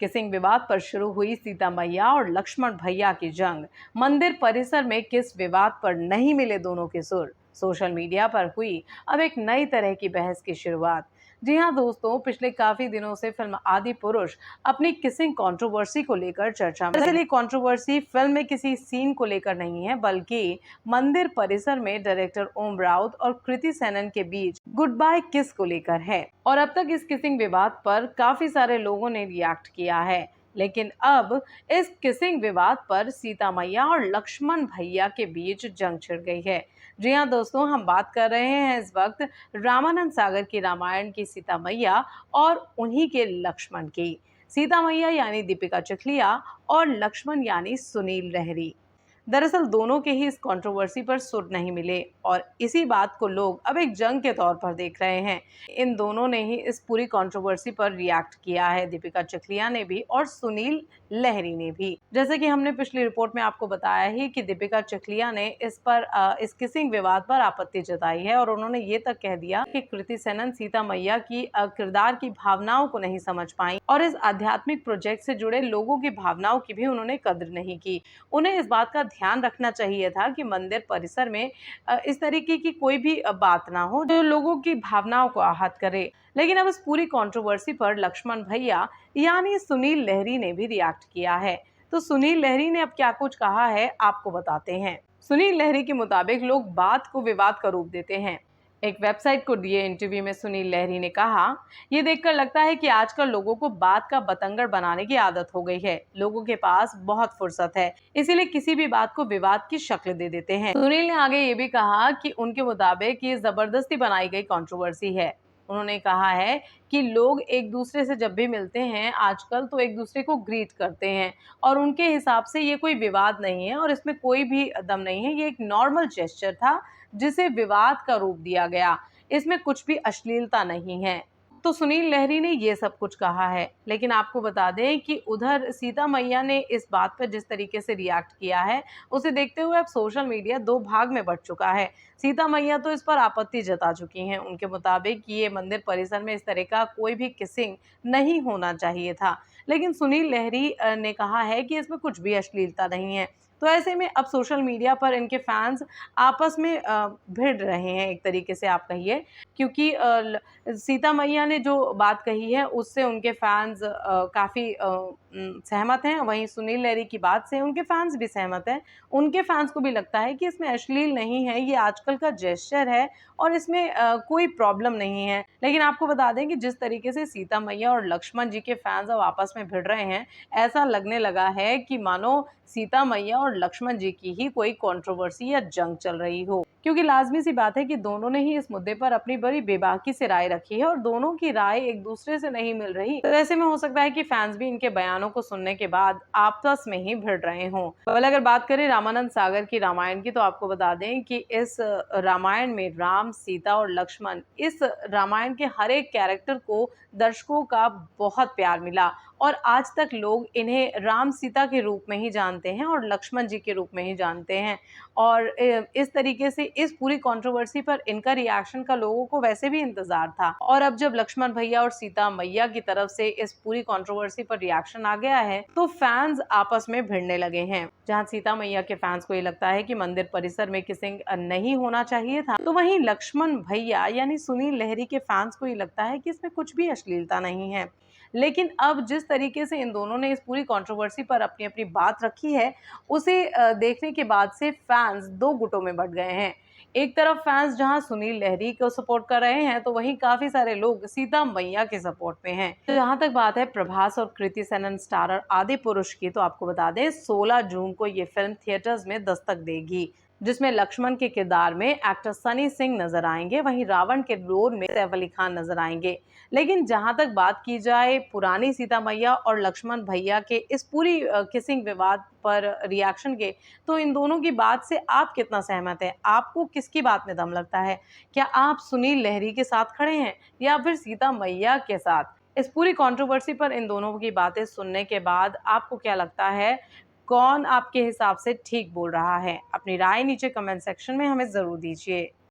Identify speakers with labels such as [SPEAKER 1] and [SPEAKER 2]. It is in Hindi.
[SPEAKER 1] किसिंग विवाद पर शुरू हुई सीता मैया और लक्ष्मण भैया की जंग। मंदिर परिसर में किस विवाद पर नहीं मिले दोनों के सुर। सोशल मीडिया पर हुई अब एक नई तरह की बहस की शुरुआत। जी हाँ दोस्तों, पिछले काफी दिनों से फिल्म आदि पुरुष अपनी किसिंग कंट्रोवर्सी को लेकर चर्चा में। दरअसल ये कंट्रोवर्सी फिल्म में किसी सीन को लेकर नहीं है, बल्कि मंदिर परिसर में डायरेक्टर ओम राउत और कृति सेनन के बीच गुड बाय किस को लेकर है। और अब तक इस किसिंग विवाद पर काफी सारे लोगों ने रिएक्ट किया है, लेकिन अब इस किसिंग विवाद पर सीता मैया और लक्ष्मण भैया के बीच जंग छिड़ गई है। जी हाँ दोस्तों, हम बात कर रहे हैं इस वक्त रामानंद सागर की रामायण की सीता मैया और उन्हीं के लक्ष्मण की। सीता मैया यानी दीपिका चिखलिया और लक्ष्मण यानी सुनील लहरी। दरअसल दोनों के ही इस कंट्रोवर्सी पर सुर नहीं मिले और इसी बात को लोग अब एक जंग के तौर पर देख रहे हैं। इन दोनों ने ही इस पूरी कंट्रोवर्सी पर रिएक्ट किया है, दीपिका चिखलिया ने भी और सुनील लहरी ने भी। जैसे कि हमने पिछली रिपोर्ट में आपको बताया ही कि दीपिका चिखलिया ने इस किसिंग विवाद पर आपत्ति जताई है और उन्होंने ये तक कह दिया कि कृति सेनन सीता मैया की किरदार की भावनाओं को नहीं समझ पाई और इस आध्यात्मिक प्रोजेक्ट से जुड़े लोगों की भावनाओं की भी उन्होंने कद्र नहीं की। उन्हें इस बात का ध्यान रखना चाहिए था कि मंदिर परिसर में इस तरीके की कोई भी बात ना हो जो लोगों की भावनाओं को आहत करे। लेकिन अब इस पूरी कंट्रोवर्सी पर लक्ष्मण भैया यानी सुनील लहरी ने भी रिएक्ट किया है। तो सुनील लहरी ने अब क्या कुछ कहा है आपको बताते हैं। सुनील लहरी के मुताबिक लोग बात को विवाद का रूप देते हैं। एक वेबसाइट को दिए इंटरव्यू में सुनील लहरी ने कहा, ये देखकर लगता है कि आजकल लोगों को बात का बतंगड़ बनाने की आदत हो गई है। लोगों के पास बहुत फुर्सत है, इसीलिए किसी भी बात को विवाद की शक्ल दे देते हैं। सुनील ने आगे ये भी कहा कि उनके मुताबिक ये जबरदस्ती बनाई गई कंट्रोवर्सी है। उन्होंने कहा है कि लोग एक दूसरे से जब भी मिलते हैं आजकल तो एक दूसरे को ग्रीट करते हैं और उनके हिसाब से ये कोई विवाद नहीं है और इसमें कोई भी दम नहीं है। ये एक नॉर्मल जेस्चर था जिसे विवाद का रूप दिया गया। इसमें कुछ भी अश्लीलता नहीं है। तो सुनील लहरी ने ये सब कुछ कहा है, लेकिन आपको बता दें कि उधर सीता मैया ने इस बात पर जिस तरीके से रिएक्ट किया है, उसे देखते हुए अब सोशल मीडिया दो भाग में बंट चुका है। सीता मैया तो इस पर आपत्ति जता चुकी हैं। उनके मुताबिक ये मंदिर परिसर में इस तरह का कोई भी किसिंग नहीं होना चाहिए था, लेकिन सुनील लहरी ने कहा है कि इसमें कुछ भी अश्लीलता नहीं है। तो ऐसे में अब सोशल मीडिया पर इनके फैंस आपस में भिड़ रहे हैं एक तरीके से आप कहिए, क्योंकि सीता मैया ने जो बात कही है उससे उनके फैंस काफ़ी सहमत हैं। वहीं सुनील लहरी की बात से उनके फैंस भी सहमत हैं। उनके फैंस को भी लगता है कि इसमें अश्लील नहीं है, ये आजकल का जेस्चर है और इसमें कोई प्रॉब्लम नहीं है। लेकिन आपको बता दें कि जिस तरीके से सीता मैया और लक्ष्मण जी के फैंस अब आपस में भिड़ रहे हैं, ऐसा लगने लगा है कि मानो सीता मैया और लक्ष्मण जी की ही कोई कंट्रोवर्सी या जंग चल रही हो, क्योंकि लाजमी सी बात है कि दोनों ने ही इस मुद्दे पर अपनी बड़ी बेबाकी से राय रखी है और दोनों की राय एक दूसरे से नहीं मिल रही। तो ऐसे में हो सकता है कि फैंस भी इनके बयानों को सुनने के बाद आपस में ही भिड़ रहे हों। पहले अगर बात करें रामानंद सागर की रामायण की, तो आपको बता दें कि इस रामायण में राम, सीता और लक्ष्मण, इस रामायण के हर एक कैरेक्टर को दर्शकों का बहुत प्यार मिला और आज तक लोग इन्हें राम सीता के रूप में ही जानते हैं और लक्ष्मण जी के रूप में ही जानते हैं। और इस तरीके से इस पूरी कंट्रोवर्सी पर इनका रिएक्शन का लोगों को वैसे भी इंतजार था और अब जब लक्ष्मण भैया और सीता मैया की तरफ से इस पूरी कंट्रोवर्सी पर रिएक्शन आ गया है तो फैंस आपस में भिड़ने लगे हैं। जहां सीता मैया के फैंस को ये लगता है कि मंदिर परिसर में किसिंग नहीं होना चाहिए था, तो वहीं लक्ष्मण भैया यानी सुनील लहरी के फैंस को ये लगता है कि इसमें कुछ भी अश्लीलता नहीं है। लेकिन अब जिस तरीके से इन दोनों ने इस पूरी कंट्रोवर्सी पर अपनी अपनी बात रखी है, उसे देखने के बाद से फैंस दो गुटों में बंट गए हैं। एक तरफ फैंस जहां सुनील लहरी को सपोर्ट कर रहे हैं, तो वहीं काफी सारे लोग सीता मैया के सपोर्ट में हैं। तो जहां तक बात है प्रभास और कृति सेनन स्टारर आदि पुरुष की, तो आपको बता दें 16 जून को ये फिल्म थिएटर्स में दस्तक देगी, जिसमें लक्ष्मण के किरदार में एक्टर सनी सिंह नजर आएंगे, वहीं रावण के रोल में सैफ अली खान नजर आएंगे। लेकिन जहां तक बात की जाए पुरानी सीता मैया और लक्ष्मण भैया के इस पूरी किसिंग विवाद पर रिएक्शन के, तो इन दोनों की बात से आप कितना सहमत हैं? आपको किसकी बात में दम लगता है? क्या आप सुनील लहरी के साथ खड़े हैं या फिर सीता मैया के साथ? इस पूरी कंट्रोवर्सी पर इन दोनों की बातें सुनने के बाद आपको क्या लगता है, कौन आपके हिसाब से ठीक बोल रहा है? अपनी राय नीचे कमेंट सेक्शन में हमें जरूर दीजिए।